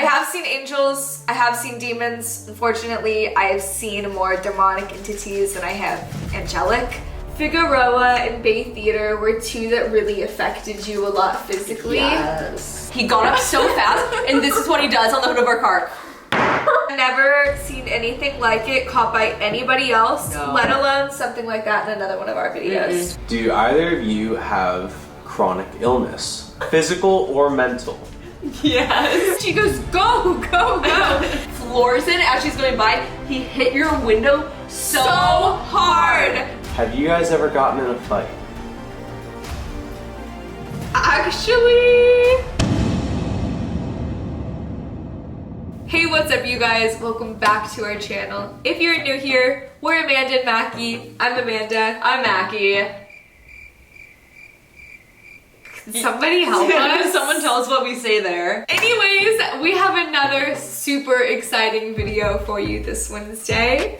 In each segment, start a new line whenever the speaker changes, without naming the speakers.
have seen angels, I have seen demons. Unfortunately, I have seen more demonic entities than I have angelic. Figueroa and Bay Theater were two that really affected you a lot physically.
Yes. He got up so fast, and this is what he does on the hood of our car.
Never seen anything like it caught by anybody else, let alone something like that in another one of our videos.
Do either of you have chronic illness? Physical or mental?
Yes.
She goes, go, go, go.
Floors in as she's going by. He hit your window so hard.
Have you guys ever gotten in a fight?
Actually... Hey, what's up you guys? Welcome back to our channel. If you're new here, we're Amanda and Mackie. I'm Amanda.
I'm Mackie.
Somebody help us.
Someone tell us what we say there.
Anyways, we have another super exciting video for you this Wednesday.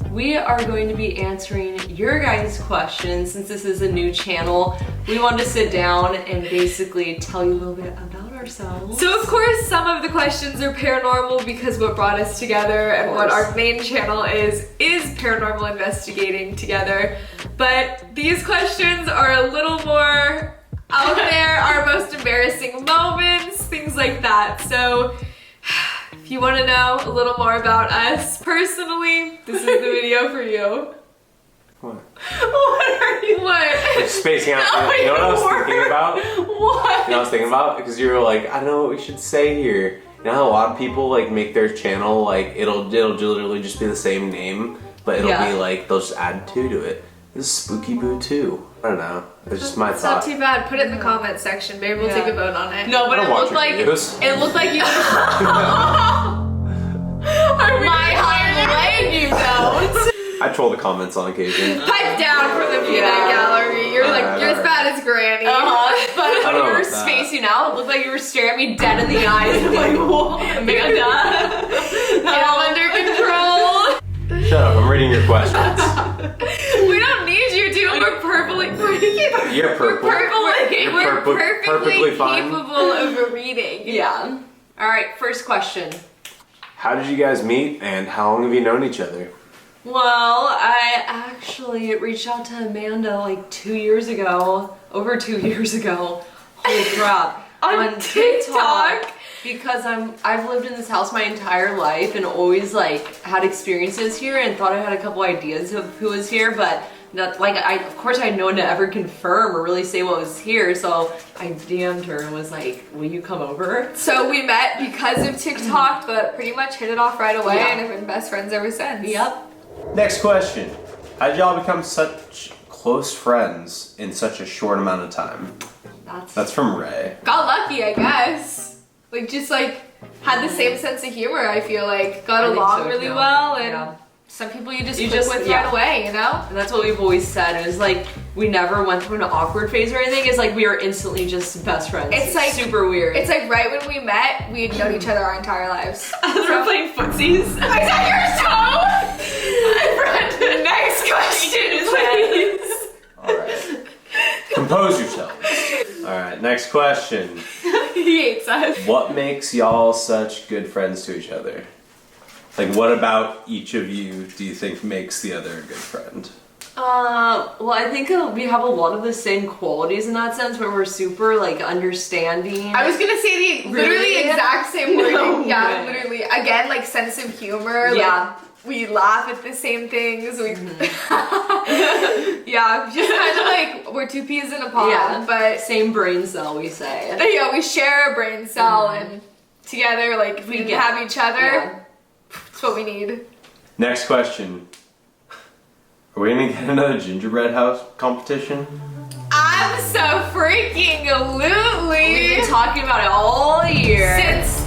We are going to be answering your guys' questions. Since this is a new channel, we wanted to sit down and basically tell you a little bit about ourselves.
So of course some of the questions are paranormal because what brought us together and what our main channel is paranormal investigating together. But these questions are a little more out there, our most embarrassing moments, things like that. So if you want to know a little more about us personally, this is the video for you.
What?
What are you?
What?
Like spacing out. You know what I was thinking about?
What?
You know what I was thinking about? Because you were like, I don't know what we should say here. You know how a lot of people like make their channel like it'll literally just be the same name, but it'll be like they'll just add 2 to it. This is Spooky Boo 2. I don't know. It's just my
It's
thought.
not too bad. Put it in the comment section. Maybe we'll take a vote on it.
No, but
I
it
don't
looked
watch
like
your videos.
it looked like you. My highlight, you don't.
I troll the comments on occasion.
Pipe down from the peanut gallery. You're like, you're as bad as Granny.
But
I don't
when
know
you were
about that.
spacing out, it looked like you were staring at me dead in the eyes. I'm like, whoa, Amanda.
Get them under control.
Shut up, I'm reading your questions.
We don't need you to. We're perfectly.
You're purple.
We're perfectly
fine.
capable of reading.
Yeah. All right, first question.
How did you guys meet and how long have you known each other?
Well, I actually reached out to Amanda like 2 years ago, over 2 years ago. Holy crap.
On TikTok.
Because I've lived in this house my entire life and always like had experiences here and thought I had a couple ideas of who was here, but not like of course I had no one to ever confirm or really say what was here, so I DM'd her and was like, will you come over?
So we met because of TikTok, but pretty much hit it off right away
Yeah.
and have been best friends ever since.
Yep.
Next question. How did y'all become such close friends in such a short amount of time? That's from Ray.
Got lucky, I guess. Like, just like, had the same sense of humor, I feel like. Got
I think
along
so,
really
too.
well, and
Yeah.
some people you just
You
click
just-
with
yeah.
right away, you know?
And that's what we've always said. It was like we never went through an awkward phase or anything. It's like we are instantly just best friends.
It's like
super weird.
It's like right when we met, we had known each other our entire lives.
we're playing footsies.
Is that your toe? Next question, please.
Alright. Compose yourself. Alright, next question.
He hates us.
What makes y'all such good friends to each other? Like, what about each of you do you think makes the other a good friend?
Well, I think we have a lot of the same qualities in that sense, where we're super like understanding.
I was gonna say literally
Really?
exact same wording.
No
Yeah,
way.
literally. Again, like sense of humor.
Yeah.
Like, we laugh at the same things. We yeah, just kind of like we're two peas in a pod.
Yeah.
But
Same brain cell, we say.
yeah, we share a brain cell and together, like if we didn't have each other,
Yeah.
it's what we need.
Next question. Are we gonna get another gingerbread house competition?
I'm so freaking lootly.
We've been talking about it all year.
Since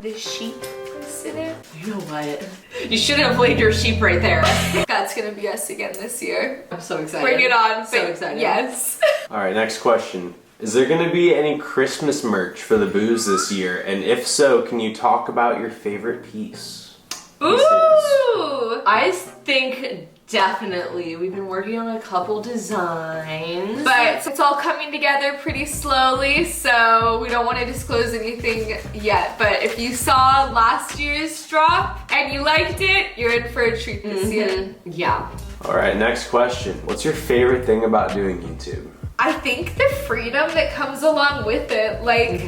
the sheep was in it.
You know what? You shouldn't have laid your sheep right there.
That's gonna be us again this year.
I'm so excited.
Bring it on.
So excited.
Yes.
Alright, next question. Is there gonna be any Christmas merch for the booze this year? And if so, can you talk about your favorite piece?
Ooh.
I think Definitely. We've been working on a couple designs.
But it's all coming together pretty slowly, so we don't want to disclose anything yet. But if you saw last year's drop and you liked it, you're in for a treat this year.
Yeah.
All right, next question. What's your favorite thing about doing YouTube?
I think the freedom that comes along with it. Like,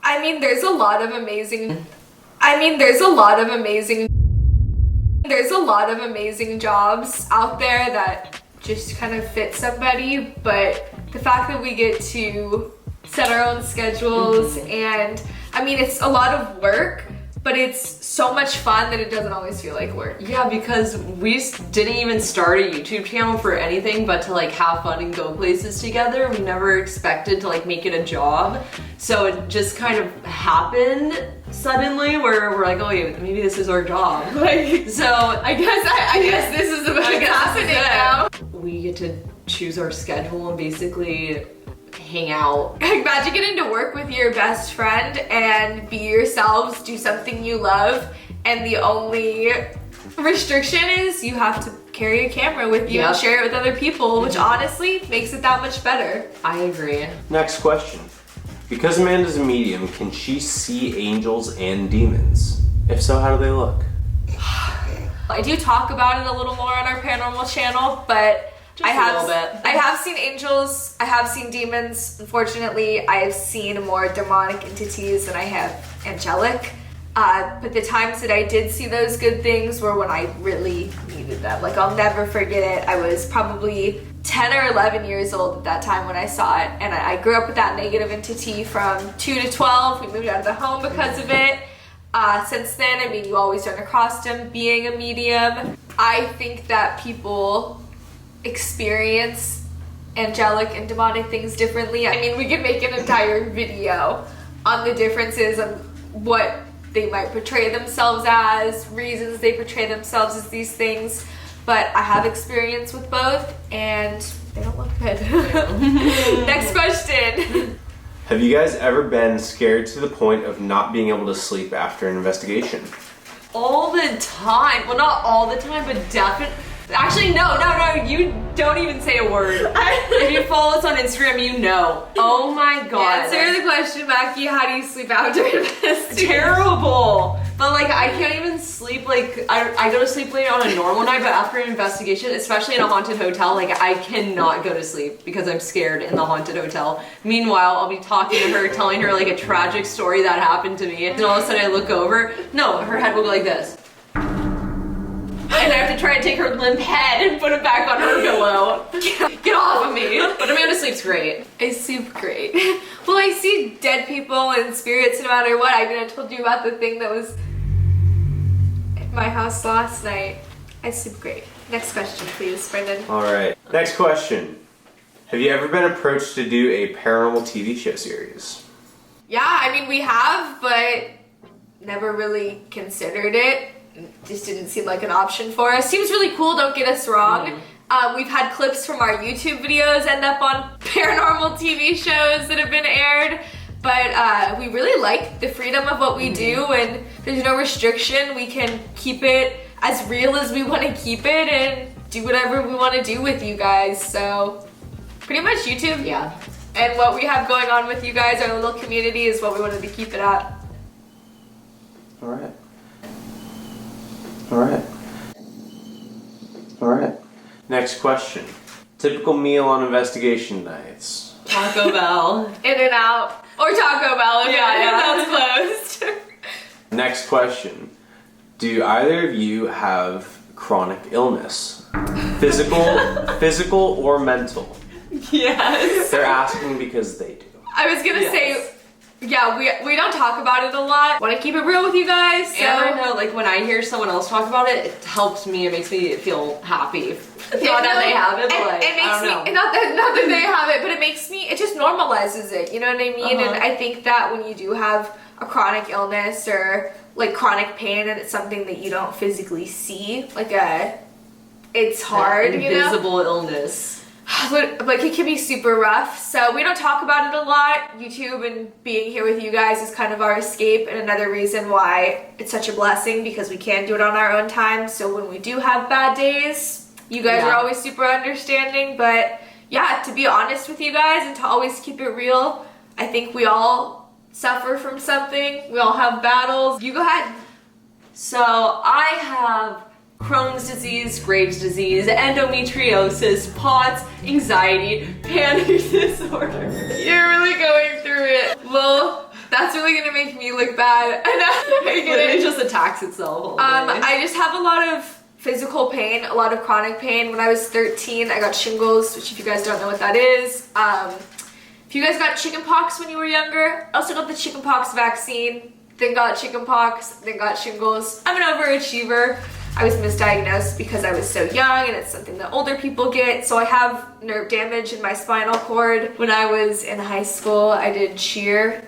I mean, there's a lot of amazing jobs out there that just kind of fit somebody, but the fact that we get to set our own schedules and I mean, it's a lot of work, but it's so much fun that it doesn't always feel like work.
Yeah, because we didn't even start a YouTube channel for anything but to like have fun and go places together. We never expected to like make it a job. So it just kind of happened suddenly where we're like, oh yeah, maybe this is our job.
Like,
so
I guess this is what's happening now.
We get to choose our schedule and basically hang out.
Imagine getting to work with your best friend and be yourselves, do something you love, and the only restriction is you have to carry a camera with you and share it with other people, which honestly makes it that much better.
I agree.
Next question. Because Amanda's a medium, can she see angels and demons? If so, how do they look?
I do talk about it a little more on our paranormal channel, but
Just a little bit.
I have seen angels, I have seen demons. Unfortunately, I have seen more demonic entities than I have angelic. But the times that I did see those good things were when I really needed them. Like, I'll never forget it. I was probably 10 or 11 years old at that time when I saw it. And I grew up with that negative entity from 2 to 12. We moved out of the home because of it. Since then, I mean, you always run across them being a medium. I think that people experience angelic and demonic things differently. I mean, we could make an entire video on the differences of what they might portray themselves as, reasons they portray themselves as these things, but I have experience with both and they don't look good. Next question.
Have you guys ever been scared to the point of not being able to sleep after an investigation?
All the time. Well, not all the time, but definitely. Actually, no, you don't even say a word. If you follow us on Instagram, you know. Oh my god.
Answer the question, Mackie. How do you sleep after investigation?
Terrible. But like, I can't even sleep, like, I go to sleep late on a normal night, but after an investigation, especially in a haunted hotel, like, I cannot go to sleep because I'm scared in the haunted hotel. Meanwhile, I'll be talking to her, telling her like a tragic story that happened to me, and all of a sudden I look over, no, her head will go like this. And I have to try to take her limp head and put it back on her pillow. Get off of me. But Amanda sleeps great.
I sleep great. Well, I see dead people and spirits no matter what. I mean, I told you about the thing that was at my house last night. I sleep great. Next question, please, Brendan.
All right. Next question. Have you ever been approached to do a paranormal TV show series?
Yeah, I mean, we have, but never really considered it. Just didn't seem like an option for us. Seems really cool, don't get us wrong. We've had clips from our YouTube videos end up on paranormal TV shows that have been aired, but we really like the freedom of what we do, and there's no restriction. We can keep it as real as we want to keep it and do whatever we want to do with you guys. So pretty much YouTube.
Yeah.
And what we have going on with you guys, our little community, is what we wanted to keep it at.
All right. Alright. Alright. Next question. Typical meal on investigation nights.
Taco Bell.
In-N-Out. Or Taco Bell if
Yeah.
that's closed.
Next question. Do either of you have chronic illness? Physical or mental?
Yes.
They're asking because they do.
I was gonna say, yeah, we don't talk about it a lot. Want to keep it real with you guys. So.
And I know, like, when I hear someone else talk about it, it helps me. It makes me feel happy. Not that they have it, but like,
it makes
I don't know.
not that they have it, but it just normalizes it. You know what I mean? And I think that when you do have a chronic illness or like chronic pain, and it's something that you don't physically see, like it's hard.
That invisible illness.
Like, it can be super rough, so we don't talk about it a lot. YouTube and being here with you guys is kind of our escape, and another reason why it's such a blessing, because we can do it on our own time. So when we do have bad days, You guys
Yeah.
are always super understanding, but yeah, to be honest with you guys and to always keep it real, I think we all suffer from something. We all have battles. You go ahead.
So I have Crohn's disease, Graves' disease, endometriosis, POTS, anxiety, panic disorder.
You're really going through it. Well, that's really gonna make me look bad.
It just attacks itself.
I just have a lot of physical pain, a lot of chronic pain. When I was 13, I got shingles, which if you guys don't know what that is. If you guys got chickenpox when you were younger, I also got the chickenpox vaccine, then got chickenpox, then got shingles. I'm an overachiever. I was misdiagnosed because I was so young and it's something that older people get. So I have nerve damage in my spinal cord. When I was in high school, I did cheer.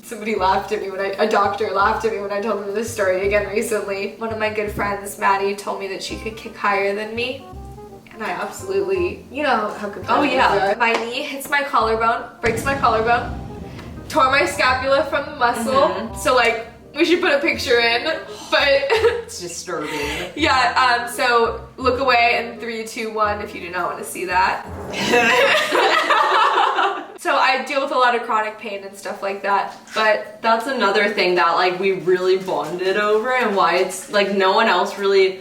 Somebody laughed at me a doctor laughed at me when I told him this story again recently. One of my good friends, Maddie, told me that she could kick higher than me. And I absolutely, you know how competitive we are. My knee hits my collarbone, breaks my collarbone, tore my scapula from the muscle. So like, we should put a picture in, but
it's disturbing.
Yeah, so look away in 3, 2, 1 if you do not want to see that. So I deal with a lot of chronic pain and stuff like that, but
that's another thing that like we really bonded over and why it's like no one else really,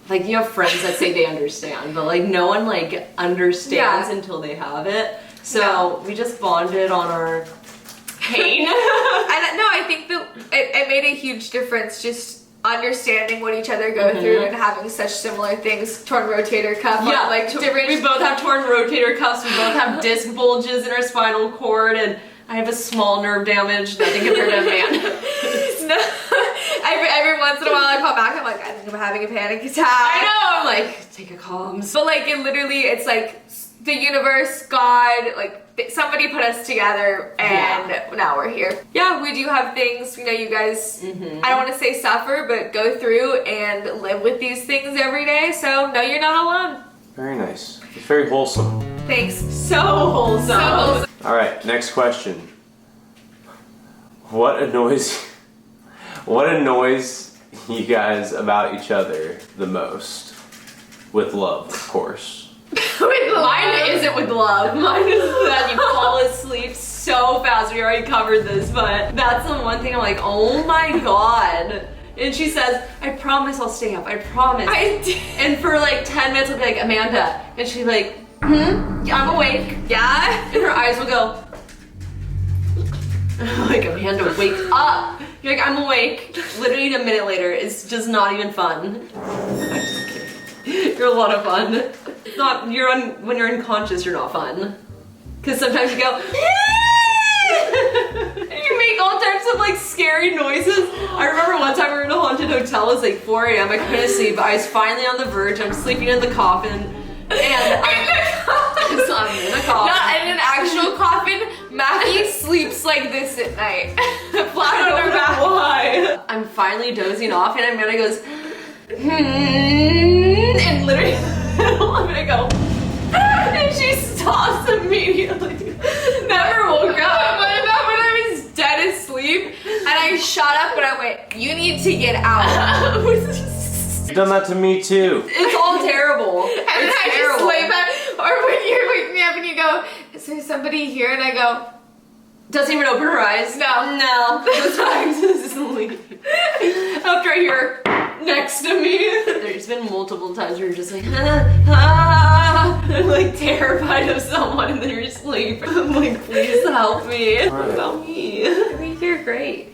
like you have friends that say they understand, but like no one like understands until they have it. So we just bonded on our pain.
I think that it made a huge difference just understanding what each other go through and having such similar things. Torn rotator cuff.
Yeah,
like different.
We both have torn rotator cuffs. We both have disc bulges in our spinal cord, and I have a small nerve damage. Nothing compared to a man.
No. Every once in a while I pop back. I'm like, I think I'm having a panic attack.
I know. I'm like, take a calm.
But like it literally, it's like the universe, God, like somebody put us together and now we're here. Yeah, we do have things, you know, you guys, I don't want to say suffer, but go through and live with these things every day. So no, you're not alone.
Very nice. It's very wholesome.
Thanks.
So wholesome.
So wholesome.
All right, next question. What annoys you guys about each other the most? With love, of course.
Mine isn't with love. Mine is that you fall asleep so fast. We already covered this, but that's the one thing I'm like, oh my god. And she says, I promise I'll stay up. I promise. And for like 10 minutes I'll be like, Amanda. And she's like, I'm awake.
Yeah?
And her eyes will go, like, Amanda, wake up. You're like, I'm awake. Literally a minute later, it's just not even fun. I'm just kidding. You're a lot of fun. It's not, when you're unconscious, you're not fun. Because sometimes you go, and you make all types of like scary noises. I remember one time we were in a haunted hotel, it was like 4 a.m. I couldn't sleep. I was finally on the verge. I'm sleeping in the coffin. And I'm in a coffin.
Not in an actual coffin. Mackie sleeps like this at night. Flat on her back.
Why? I'm finally dozing off and Amanda goes, and literally, I go, and she stops immediately.
Never woke up. What about when I was dead asleep and I shot up and I went, you need to get out.
You've done that to me too.
It's all terrible.
And then I just lay back, or when you wake me up and you go, is there somebody here? And I go,
doesn't even open her eyes.
No.
Just trying to sleep. After I hear next to me. There's been multiple times where you're just like, I'm like terrified of someone in their sleep. I'm like, please help me. Help me.
I think you're great.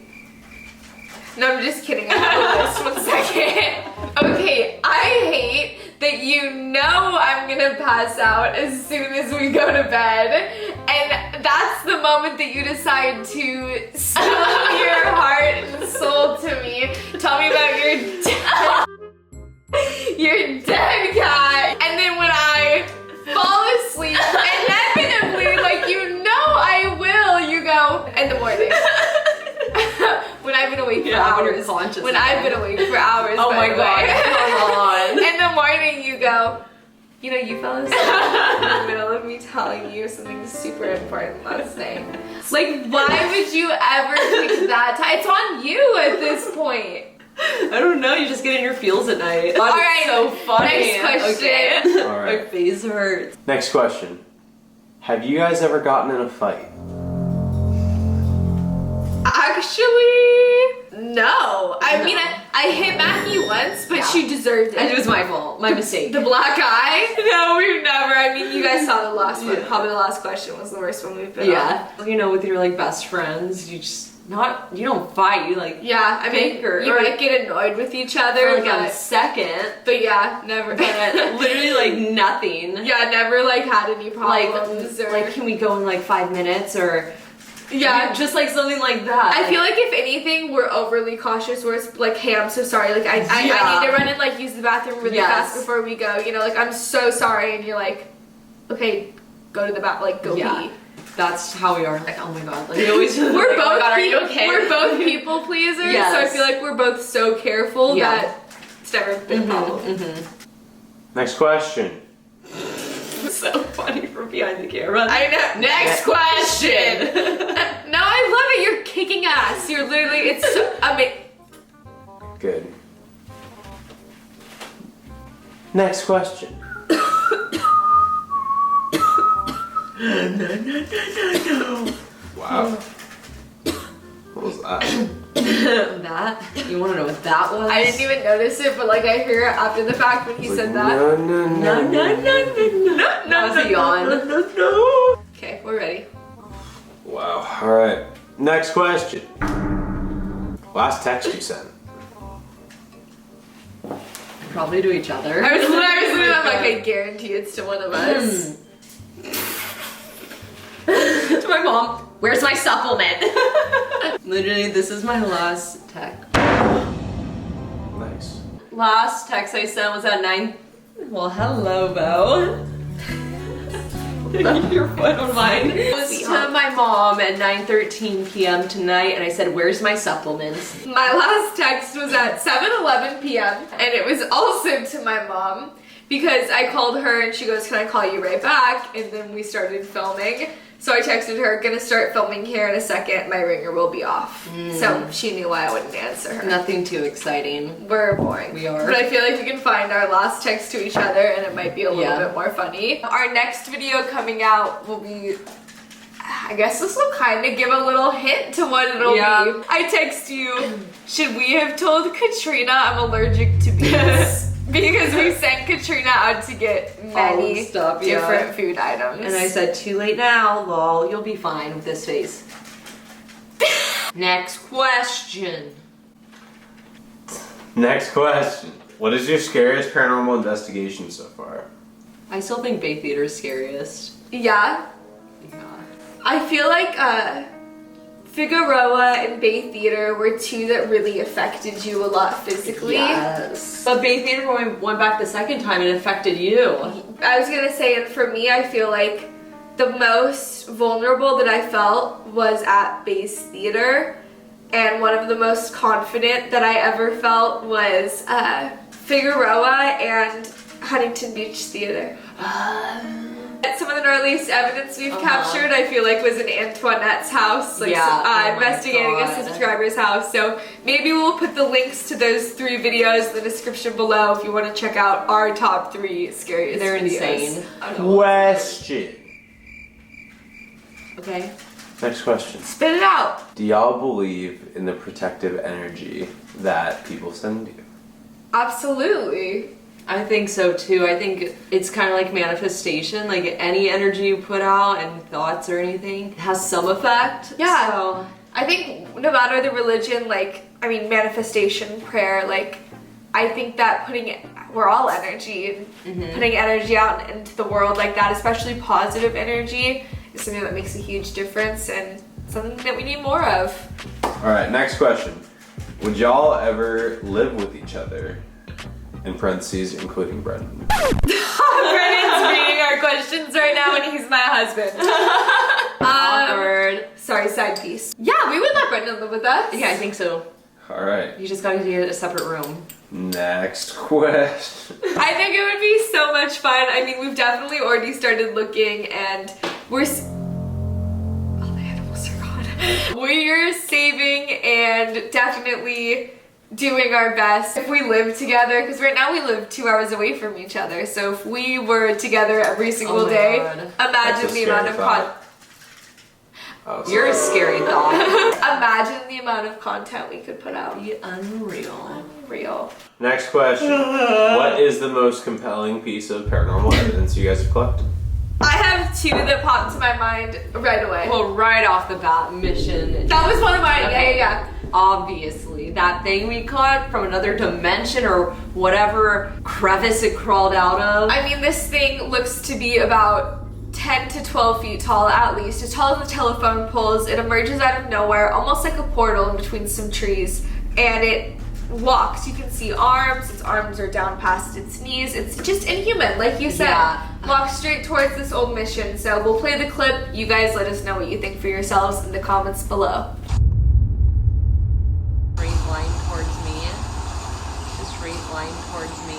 No, I'm just kidding. I have a list. 1 second. Okay, I hate that you know I'm gonna pass out as soon as we go to bed. And that's the moment that you decide to spill your heart and soul to me. Tell me about your dead cat. And then when I fall asleep, inevitably, like you know I will, you go, in the morning. When I've been awake for hours. When I've been awake for hours.
Oh my god, come on.
In the morning you go, you know, you fell asleep in the middle of me telling you something super important last night. Like, why would you ever pick that time? It's on you at this point.
I don't know, you just get in your feels at night.
All right,
so funny.
next question.
Okay.
All right.
My face hurts.
Next question. Have you guys ever gotten in a fight?
Actually, no. I mean, I hit Mackie once, but she deserved it.
And it was my fault. My mistake.
The black eye? No, we've never. I mean, you guys saw the last one. Probably the last question was the worst one we've been on.
You know, with your like best friends, you don't fight. You like
I mean, you might get annoyed with each other
for like a second,
but yeah, never.
but literally like nothing.
Yeah, never like had any problems.
Like can we go in like 5 minutes or?
Yeah,
just like something like that.
I feel like if anything, we're overly cautious. We're like, hey, I'm so sorry. Like, I need to run and like use the bathroom really fast before we go. You know, like I'm so sorry, and you're like, okay, go to the bathroom. Like, go pee.
That's how we are. Like, oh my god, like we always.
We're
like,
both.
oh god, are you okay?
We're both people pleasers, so I feel like we're both so careful that it's never been a problem.
Next question.
So funny from behind the camera.
I know. Next question. No, I love it. You're kicking ass. You're literally. It's so amazing.
Good. Next question. Wow. What was that?
That? You want to know what that was?
I didn't even notice it, but like I hear it after the fact when he said that.
No. That was a yawn.
Okay, we're ready.
Wow. All right. Next question. Last text you sent.
Probably to each other.
I was literally like, I guarantee it's to one of us.
To my mom, where's my supplement? Literally, this is my last text.
Nice.
Last text I sent was at 9. Well, hello, Bo. Your foot on mine. It was to my mom at 9:13 p.m. tonight, and I said, where's my supplements?
My last text was at 7:11 p.m. and it was also to my mom because I called her and she goes, can I call you right back? And then we started filming. So I texted her, gonna start filming here in a second, my ringer will be off. So she knew why I wouldn't answer her.
Nothing too exciting.
We're boring.
We are.
But I feel like we can find our last text to each other and it might be a little bit more funny. Our next video coming out will be, I guess this will kind of give a little hint to what it'll be. I text you, should we have told Katrina I'm allergic to beets? Because we sent Katrina out to get many different food items.
And I said, too late now, lol, you'll be fine with this face. Next question.
Next question. What is your scariest paranormal investigation so far?
I still think Bay Theater is scariest.
Yeah. I feel like Figueroa and Bay Theater were two that really affected you a lot physically.
Yes. But Bay Theater, when we went back the second time, it affected you.
I was gonna say, and for me, I feel like the most vulnerable that I felt was at Bay's Theater, and one of the most confident that I ever felt was Figueroa and Huntington Beach Theater. Some of the earliest evidence we've captured, I feel like, was in Antoinette's house, like investigating a subscriber's house. So maybe we'll put the links to those 3 videos in the description below if you want to check out our top 3 scariest
They're
videos.
insane.
Question.
Okay.
Next question.
Spit it out.
Do y'all believe in the protective energy that people send you?
Absolutely.
I think so too. I think it's kind of like manifestation. Like any energy you put out and thoughts or anything has some effect.
Yeah.
So
I think no matter the religion, like, I mean, manifestation, prayer, like, I think that we're all energy, and putting energy out into the world like that, especially positive energy, is something that makes a huge difference and something that we need more of.
All right, next question. Would y'all ever live with each other? In parentheses, including Brendan.
Brendan's reading our questions right now and he's my husband.
Awkward.
Sorry, side piece. Yeah, we would let Brendan live with us.
Yeah, I think so.
All right.
You just gotta get a separate room.
Next question.
I think it would be so much fun. I mean, we've definitely already started looking and we're... Oh, the animals are gone. We're saving and definitely doing our best if we live together, because right now we live 2 hours away from each other. So if we were together every single day, imagine the amount of
You're a scary thought.
imagine the amount of content we could put out.
Unreal.
Unreal.
Next question. What is the most compelling piece of paranormal evidence you guys have collected?
I have 2 that popped to my mind right away.
Well, right off the bat, mission.
That was one of mine.
Okay.
Yeah.
Obviously, that thing we caught from another dimension or whatever crevice it crawled out of.
I mean, this thing looks to be about 10 to 12 feet tall at least, as tall as the telephone poles. It emerges out of nowhere, almost like a portal in between some trees, and it walks. You can see arms. Its arms are down past its knees. It's just inhuman, like you said.
Yeah.
Walks straight towards this old mission. So we'll play the clip. You guys let us know what you think for yourselves in the comments below.
Straight line towards me. A straight line towards me.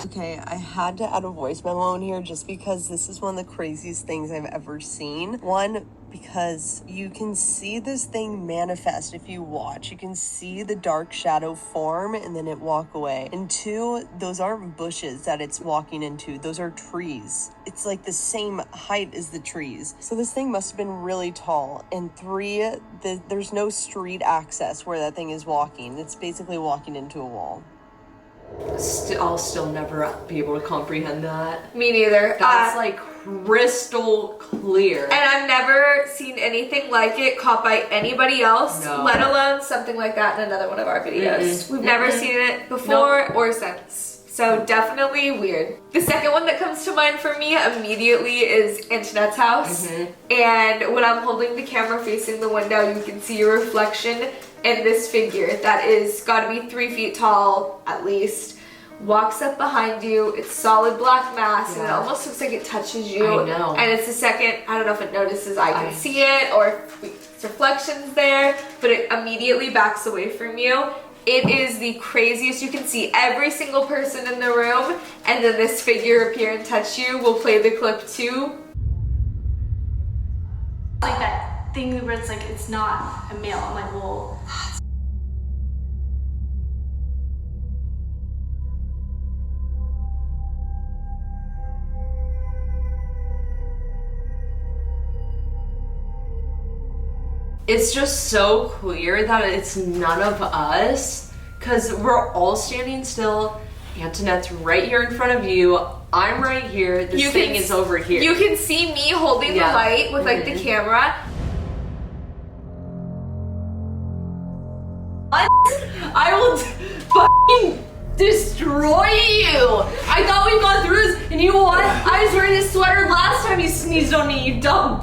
Okay, I had to add a voice memo in here just because this is one of the craziest things I've ever seen. One, because you can see this thing manifest if you watch. You can see the dark shadow form and then it walk away. And 2, those aren't bushes that it's walking into. Those are trees. It's like the same height as the trees. So this thing must have been really tall. And 3, there's no street access where that thing is walking. It's basically walking into a wall.
I'll still never be able to comprehend that.
Me neither.
That's like crystal clear.
And I've never seen anything like it caught by anybody else,
No.
let alone something like that in another one of our videos. We've never seen it before or since. So definitely weird. The second one that comes to mind for me immediately is Antoinette's house. And when I'm holding the camera facing the window, you can see your reflection in this figure that is gotta be 3 feet tall at least. Walks up behind you. It's solid black mass, and it almost looks like it touches you.
I know.
And it's the second, I don't know if it notices I can see it or if its reflection's there, but it immediately backs away from you. It is the craziest. You can see every single person in the room, and then this figure appear and touch you. We'll play the clip too.
Like that thing where it's like it's not a male. I'm like, well.
It's just so clear that it's none of us, because we're all standing still. Antoinette's right here in front of you. I'm right here. This thing is over here.
You can see me holding the light with like the camera.
I will fucking destroy you. I thought we got through this, and you know what? I was wearing this sweater last time you sneezed on me, you dumb.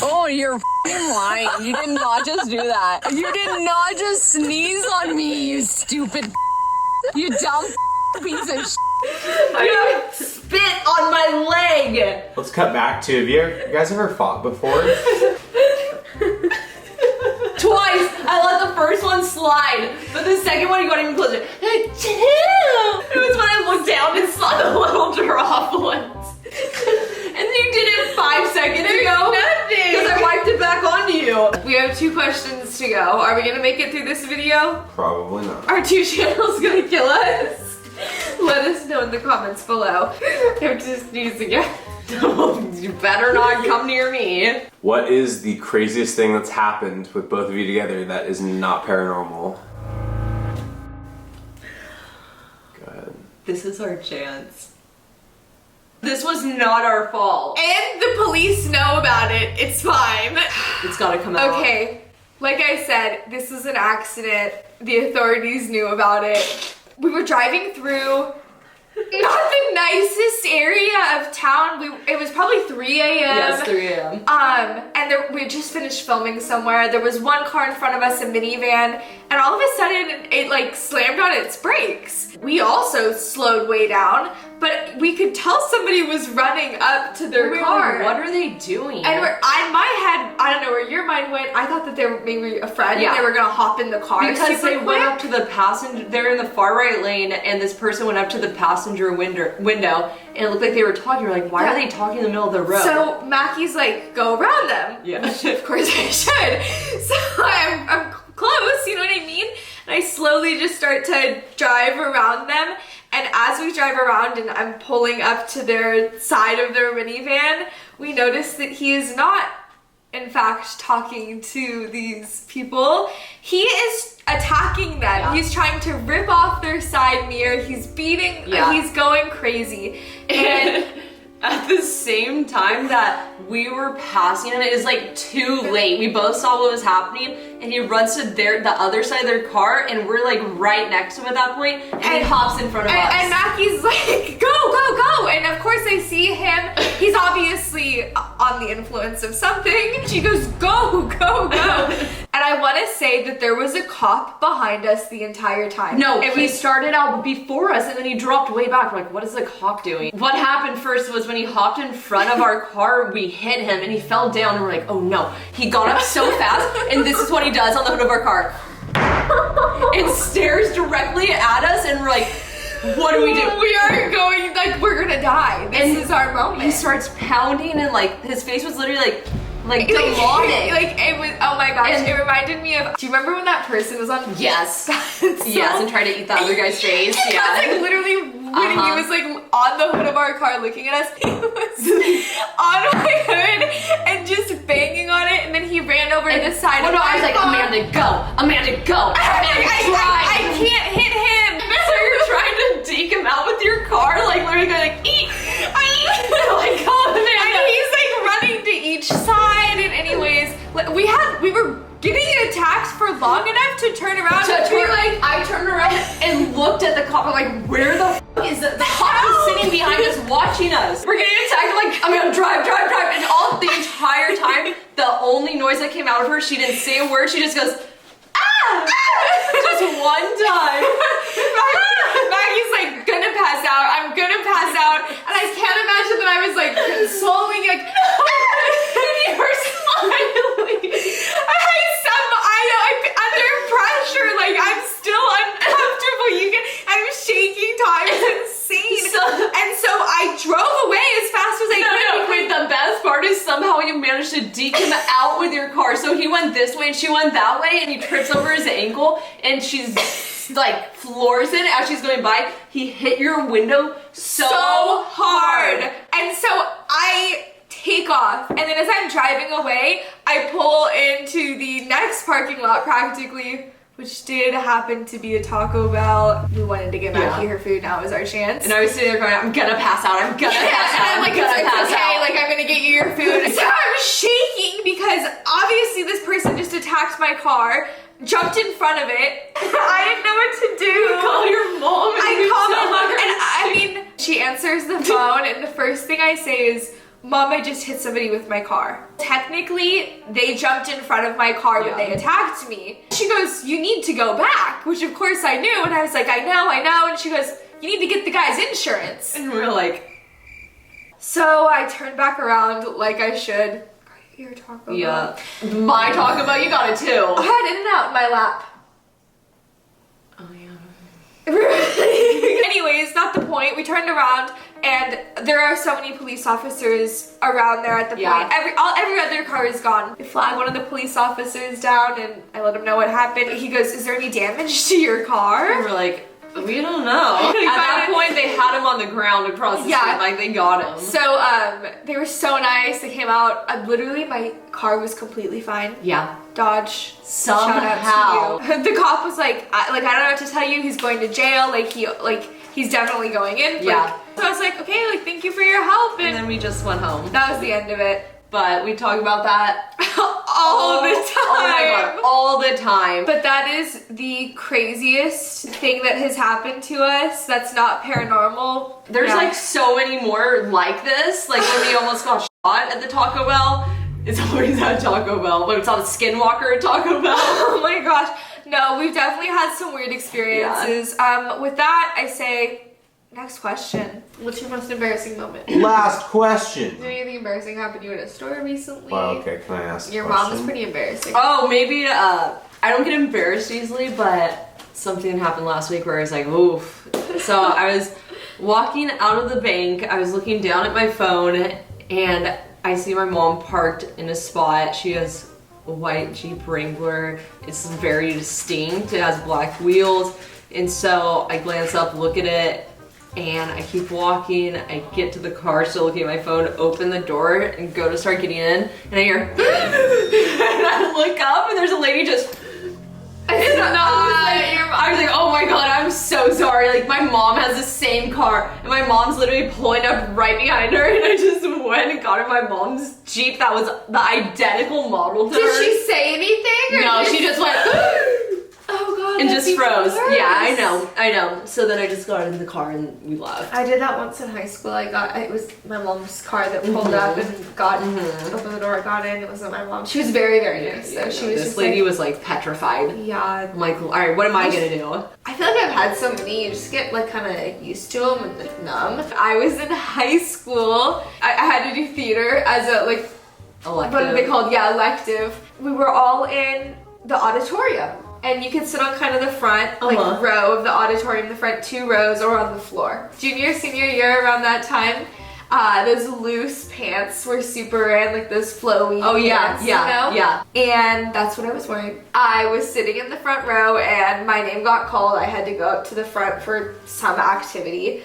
Oh, you're lying. You did not just do that. You did not just sneeze on me, you stupid you dumb piece of
I spit on my leg.
Let's cut back to, have you guys ever fought before?
Twice. I let the first one slide, but the second one you got even closer. It was when I looked down and saw the little droplets. And you did it 5 seconds ago.
Nothing.
Because I wiped it back onto you.
We have 2 questions to go. Are we gonna make it through this video?
Probably not.
Are 2 channels gonna kill us? Let us know in the comments below. I have to sneeze again.
You better not come near me.
What is the craziest thing that's happened with both of you together that is not paranormal? Go ahead.
This is our chance. This was not our fault.
And the police know about it. It's fine.
It's gotta come out.
Okay, like I said, this was an accident. The authorities knew about it. We were driving through not the nicest area of town. It was probably 3 a.m.
Yes, 3 a.m.
And we had just finished filming somewhere. There was one car in front of us, a minivan, and all of a sudden it like slammed on its brakes. We also slowed way down, but we could tell somebody was running up to their car.
Like, what are they doing?
And my head, I don't know where your mind went. I thought that they were maybe a friend and they were gonna hop in the car.
Because they
quick.
went up to the passenger, they're in the far right lane, and this person went up to the passenger window, and it looked like they were talking. We're like, why are they talking in the middle of the road?
So Mackie's like, go around them.
Yeah.
Which of course I should. So I'm close, you know what literally just start to drive around them. And as we drive around and I'm pulling up to their side of their minivan, we notice that he is not, in fact, talking to these people. He is attacking them. Yeah. He's trying to rip off their side mirror. He's beating, he's going crazy. And
at the same time that we were passing him, it was like too late. We both saw what was happening, and he runs to the other side of their car, and we're like right next to him at that point, and he hops in front of us.
And Mackie's like, go, go, go. And of course I see him. He's obviously on the influence of something. She goes, go, go, go. And I want to say that there was a cop behind us the entire time.
No, he started out before us, and then he dropped way back. We're like, what is the cop doing? What happened first was when he hopped in front of our car, we hit him, and he fell down, and we're like, oh no. He got up so fast, and this is what he does on the hood of our car. And stares directly at us, and we're like, what do we do?
We are going, like, we're gonna die. This is our moment.
He starts pounding, and like, his face was literally like demonic.
Like, it was, oh my gosh, it reminded me of, do you remember when that person was on?
Yes. Yes, and tried to eat the other guy's face. Yeah.
That's like literally when he was like on the hood of our car looking at us. He was on my hood and just banging on it, and then he ran over to the side of my
I was like,
car.
Amanda, go! Amanda, go!
I can't hit him.
So you're trying to deke him out with your car, like literally going like, eat! Like, oh, Amanda.
And he's like running to each side, and anyways, we were getting attacked for long enough to turn around.
I turned around and looked at the cop. I'm like, where the f is the cop is sitting behind us watching us? We're getting attacked. I'm like, I'm gonna drive. And all the entire time, the only noise that came out of her, she didn't say a word. She just goes, ah! Just one time.
Maggie's like gonna pass out. I'm gonna pass out, and I can't imagine that I was like consoling, like, and you were smiling. I'm under pressure, like I'm still uncomfortable. I'm shaking, Todd. It's insane. And so I drove away as fast as I could.
Wait, the best part is somehow you managed to deke him out with your car. So he went this way and she went that way, and he trips over his ankle, and she's like floors it as she's going by. He hit your window so hard.
And so I take off, and then as I'm driving away, I pull into the next parking lot practically, which did happen to be a Taco Bell. We wanted to give Mackie her food. Now is our chance.
And I was sitting there going, I'm gonna pass out. I'm gonna pass out.
And I'm like, it's okay. Like, I'm gonna get you your food. So I'm shaking because obviously this person just attacked my car, jumped in front of it. I didn't know what to do.
You call your mom.
I call my mom, and I mean, she answers the phone, and the first thing I say is, Mom, I just hit somebody with my car. Technically, they jumped in front of my car when they attacked me. She goes, you need to go back, which of course I knew, and I was like, I know, and she goes, you need to get the guy's insurance.
And we're like,
so I turned back around like I should. Your Taco Bell.
Yeah. My Taco Bell, you got it too.
I had In-N-Out in my lap.
Oh yeah.
Anyways, not the point. We turned around, and there are so many police officers around there at the point. Every other car is gone. I flag one of the police officers down, and I let him know what happened. He goes, is there any damage to your car?
And we're like, we don't know. At that point, they had him on the ground across the street, like they got him.
So, they were so nice. They came out. Literally, my car was completely fine.
Yeah.
Dodge.
Somehow.
Shout out to you. The cop was like, I don't know what to tell you. He's going to jail. He's definitely going in.
Yeah.
So I was like, okay, thank you for your help.
And then we just went home.
That was the end of it.
But we talk about that
all the time.
Oh my god, all the time.
But that is the craziest thing that has happened to us that's not paranormal.
There's like so many more like this. Like when we almost got shot at the Taco Bell. It's always at Taco Bell, but it's on the Skinwalker at Taco Bell.
Oh my gosh. No, we've definitely had some weird experiences. Yeah. With that, I say, next question. What's your most embarrassing moment?
Last question.
Did anything embarrassing happen to you in a store recently?
Well, okay, can I ask
Your mom was pretty embarrassing.
Oh, maybe, I don't get embarrassed easily, but something happened last week where I was like, oof. So I was walking out of the bank, I was looking down at my phone, and I see my mom parked in a spot. She goes, white Jeep Wrangler. It's very distinct. It has black wheels. And so I glance up, look at it, and I keep walking. I get to the car, still looking at my phone, open the door and go to start getting in. And I hear, and I look up and there's a lady just, I was like, oh my god, I'm so sorry. Like, my mom has the same car, and my mom's literally pulling up right behind her, and I just went and got in my mom's Jeep that was the identical model to her.
Did she say anything?
No, she just went,
oh god,
and
that's
just froze.
even worse.
Yeah, I know. So then I just got in the car and we left.
I did that once in high school. It was my mom's car that pulled up and opened the door, got in. It wasn't my mom. She was very, very nice. So she was
this
just
lady
like,
was like petrified.
yeah.
I'm like, all right, what am I gonna do?
I feel like I've had so many, you just get like kind of used to them and like numb. I was in high school. I had to do theater as a like,
Elective.
what are they called? Yeah, elective. We were all in the auditorium. And you could sit on kind of the front, like row of the auditorium, the front 2 rows, or on the floor. Junior, senior year, around that time, those loose pants were super in, like those flowy pants, you know? And that's what I was wearing. I was sitting in the front row and my name got called. I had to go up to the front for some activity.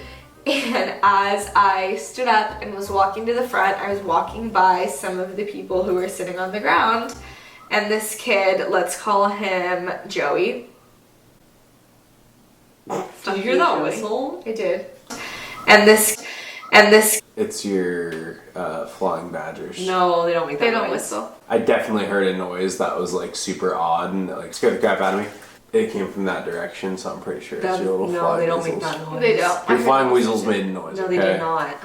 And as I stood up and was walking to the front, I was walking by some of the people who were sitting on the ground. And this kid, let's call him Joey.
Did you hear that whistle?
I did. And this.
It's your flying badgers.
No, they don't make that
They don't
noise.
whistle.
I definitely heard a noise that was like super odd and like scared the crap out of me. It came from that direction, so I'm pretty sure it's your little
No,
flying
they don't
weasels.
make that noise.
They don't.
Your flying weasels made a noise.
No, they
okay?
do not.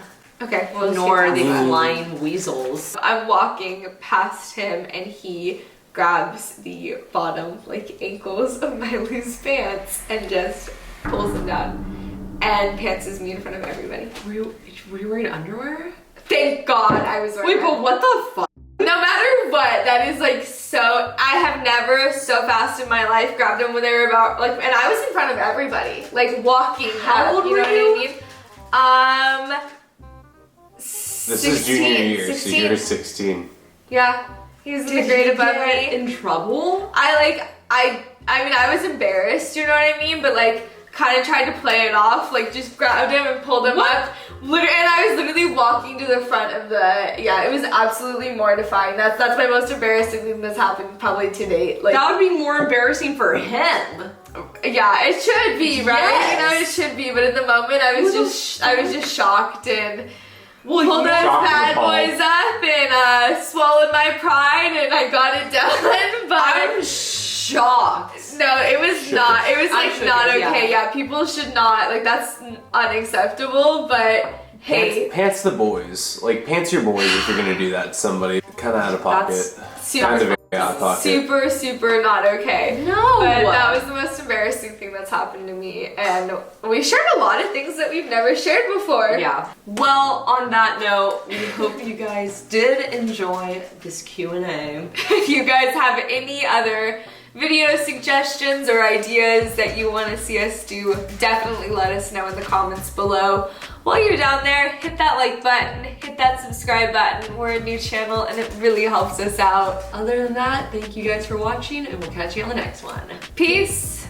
Okay, well, let's
Nor
get
are they
past that.
flying weasels.
I'm walking past him and he grabs the bottom, like, ankles of my loose pants and just pulls them down and pantses me in front of everybody.
Were you wearing underwear?
Thank God I was wearing
Wait, but what the fuck?
No matter what, that is like so, I have never so fast in my life grabbed them when they were about, like, and I was in front of everybody, like walking.
How old
you
were
know
you?
what I mean?
This is junior year,
16.
so you're 16.
Yeah, he was in the grade above me.
In trouble?
I mean, I was embarrassed, you know what I mean? But like, kind of tried to play it off, like just grabbed him and pulled him up. Literally, and I was literally walking to the front of the, yeah, it was absolutely mortifying. That's my most embarrassing thing that's happened probably to date. Like,
That would be more embarrassing for him.
yeah, it should be, right?
Yes.
You know, it should be. But in the moment, I was just shocked and pulled those
Shocked
bad
and appalled.
boys up and swallowed my pride and I got it done. But
I'm shocked.
no, it was not. It was
I
like
should
not
have,
okay. Yeah, people should not, like, that's unacceptable. But hey,
Pants the boys. Like, pants your boys if you're gonna do that to somebody. Kind of out of pocket.
super,
Kind of out of pocket.
super not okay.
No.
But that was the most embarrassing thing that's happened to me. And we shared a lot of things that we've never shared before.
Yeah. Well, on that note, we hope you guys did enjoy this Q&A.
If you guys have any other video suggestions or ideas that you want to see us do, definitely let us know in the comments below. While you're down there, hit that like button, hit that subscribe button. We're a new channel and it really helps us out.
Other than that, thank you guys for watching and we'll catch you on the next one.
Peace!